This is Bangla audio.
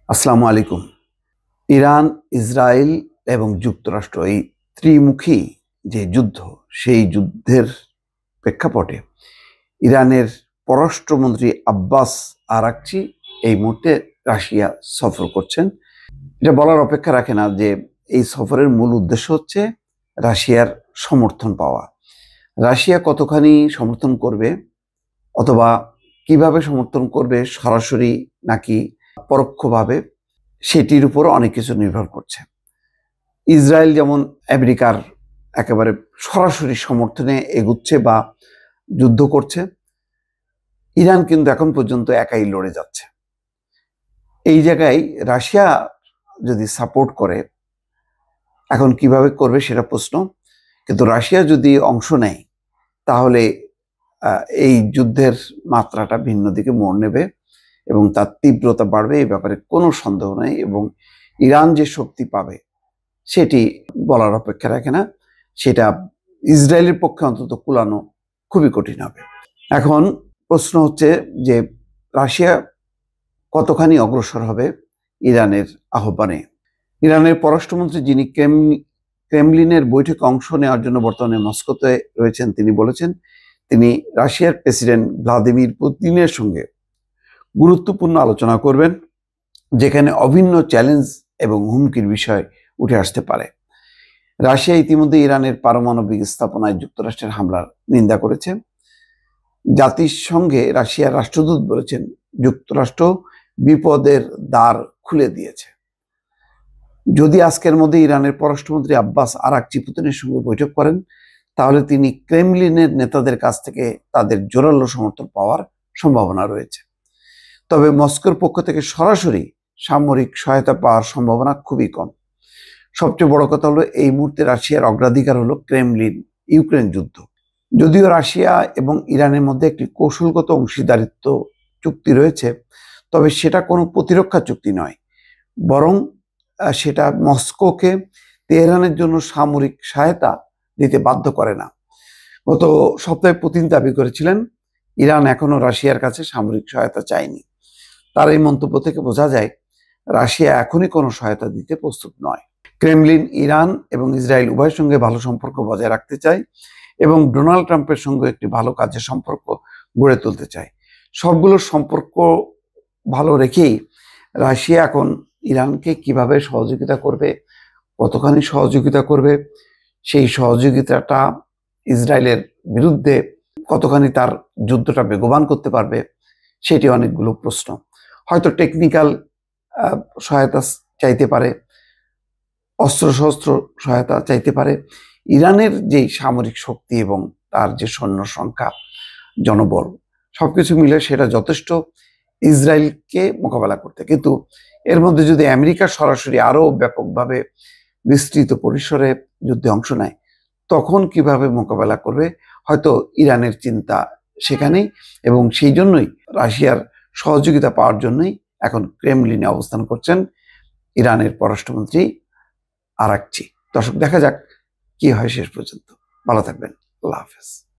আসসালামু আলাইকুম। ইরান, ইসরায়েল এবং যুক্তরাষ্ট্র এই ত্রিমুখী যে যুদ্ধ, সেই যুদ্ধের প্রেক্ষাপটে ইরানের পররাষ্ট্রমন্ত্রী আব্বাস আরাকচি এই মুহূর্তে রাশিয়া সফর করছেন। এটা বলার অপেক্ষা রাখে না যে এই সফরের মূল উদ্দেশ্য হচ্ছে রাশিয়ার সমর্থন পাওয়া। রাশিয়া কতখানি সমর্থন করবে অথবা কিভাবে সমর্থন করবে, সরাসরি নাকি পরোক্ষভাবে, সেটির উপর অনেক কিছু নির্ভর করছে। ইসরায়েল যেমন আমেরিকার একেবারে সরাসরি সমর্থনে এগুচ্ছে বা যুদ্ধ করছে, ইরান কিন্তু এখন পর্যন্ত একাই লড়ে যাচ্ছে। এই জায়গায় রাশিয়া যদি সাপোর্ট করে, এখন কিভাবে করবে সেটা প্রশ্ন। কিন্তু রাশিয়া যদি অংশ নেয় তাহলে এই যুদ্ধের মাত্রাটা ভিন্ন দিকে মোড় নেবে এবং তার তীব্রতা বাড়বে, এই ব্যাপারে কোনো সন্দেহ নেই। এবং ইরান যে শক্তি পাবে সেটি বলার অপেক্ষা রাখে না। সেটা ইসরায়েলের পক্ষে অন্তত কুলানো খুবই কঠিন হবে। এখন প্রশ্ন হচ্ছে যে রাশিয়া কতখানি অগ্রসর হবে ইরানের আহ্বানে। ইরানের পররাষ্ট্রমন্ত্রী, যিনি ক্রেমলিনের বৈঠকে অংশ নেওয়ার জন্য বর্তমানে মস্কোতে রয়েছেন, তিনি বলেছেন তিনি রাশিয়ার প্রেসিডেন্ট ভ্লাদিমির পুতিনের সঙ্গে গুরুত্বপূর্ণ আলোচনা করবেন, যেখানে অভিন্ন চ্যালেঞ্জ এবং হুমকির বিষয় উঠে আসতে পারে। রাশিয়া ইতিমধ্যে ইরানের পারমাণবিক স্থাপনায় যুক্তরাষ্ট্রের হামলার নিন্দা করেছে। জাতিসংঘে রাশিয়ার রাষ্ট্রদূত বলেছেন যুক্তরাষ্ট্র বিপদের দ্বার খুলে দিয়েছে। যদি আজকের মধ্যে ইরানের পররাষ্ট্রমন্ত্রী আব্বাস আরাকচি পুতিনের সঙ্গে বৈঠক করেন, তাহলে তিনি ক্রেমলিনের নেতাদের কাছ থেকে তাদের জোরালো সমর্থন পাওয়ার সম্ভাবনা রয়েছে। তবে মস্কোর পক্ষ থেকে সরাসরি সামরিক সহায়তা পাওয়ার সম্ভাবনা খুবই কম। সবচেয়ে বড় কথা হলো, এই মুহূর্তে রাশিয়ার অগ্রাধিকার হলো ক্রেমলিন ইউক্রেন যুদ্ধ। যদিও রাশিয়া এবং ইরানের মধ্যে একটি কৌশলগত অংশীদারিত্ব চুক্তি রয়েছে, তবে সেটা কোনো প্রতিরক্ষা চুক্তি নয়, বরং সেটা মস্কোকে তেহরানের জন্য সামরিক সহায়তা দিতে বাধ্য করে না। গত সপ্তাহে পুতিন দাবি করেছিলেন ইরান এখনো রাশিয়ার কাছে সামরিক সহায়তা চায়নি। তার এই মন্তব্য থেকে বোঝা যায় রাশিয়া এখনই কোনো সহায়তা দিতে প্রস্তুত নয়। ক্রেমলিন ইরান এবং ইসরায়েল উভয়ের সঙ্গে ভালো সম্পর্ক বজায় রাখতে চায় এবং ডোনাল্ড ট্রাম্পের সঙ্গে একটি ভালো কাজের সম্পর্ক গড়ে তুলতে চায়। সবগুলোর সম্পর্ক ভালো রেখেই রাশিয়া এখন ইরানকে কিভাবে সহযোগিতা করবে, কতখানি সহযোগিতা করবে, সেই সহযোগিতাটা ইসরায়েলের বিরুদ্ধে কতখানি তার যুদ্ধটা বেগবান করতে পারবে, সেটি অনেকগুলো প্রশ্ন। হয়তো টেকনিক্যাল সহায়তা চাইতে পারে, অস্ত্রশস্ত্র সহায়তা চাইতে পারে। ইরানের যে সামরিক শক্তি এবং তার যে সৈন্য সংখ্যা, জনবল, সবকিছু মিলে সেটা যথেষ্ট ইসরায়েলকে মোকাবেলা করতে। কিন্তু এর মধ্যে যদি আমেরিকা সরাসরি আরো ব্যাপকভাবে বিস্তৃত পরিসরে যুদ্ধে অংশ নেয়, তখন কিভাবে মোকাবেলা করবে হয়তো ইরানের চিন্তা সেখানেই। এবং সেই জন্যই রাশিয়ার সহযোগিতা পাওয়ার জন্যই এখন ক্রেমলিনে অবস্থান করছেন ইরানের পররাষ্ট্রমন্ত্রী আরাকচি। দর্শক, দেখা যাক কি হয় শেষ পর্যন্ত। ভালো থাকবেন। আল্লাহ হাফেজ।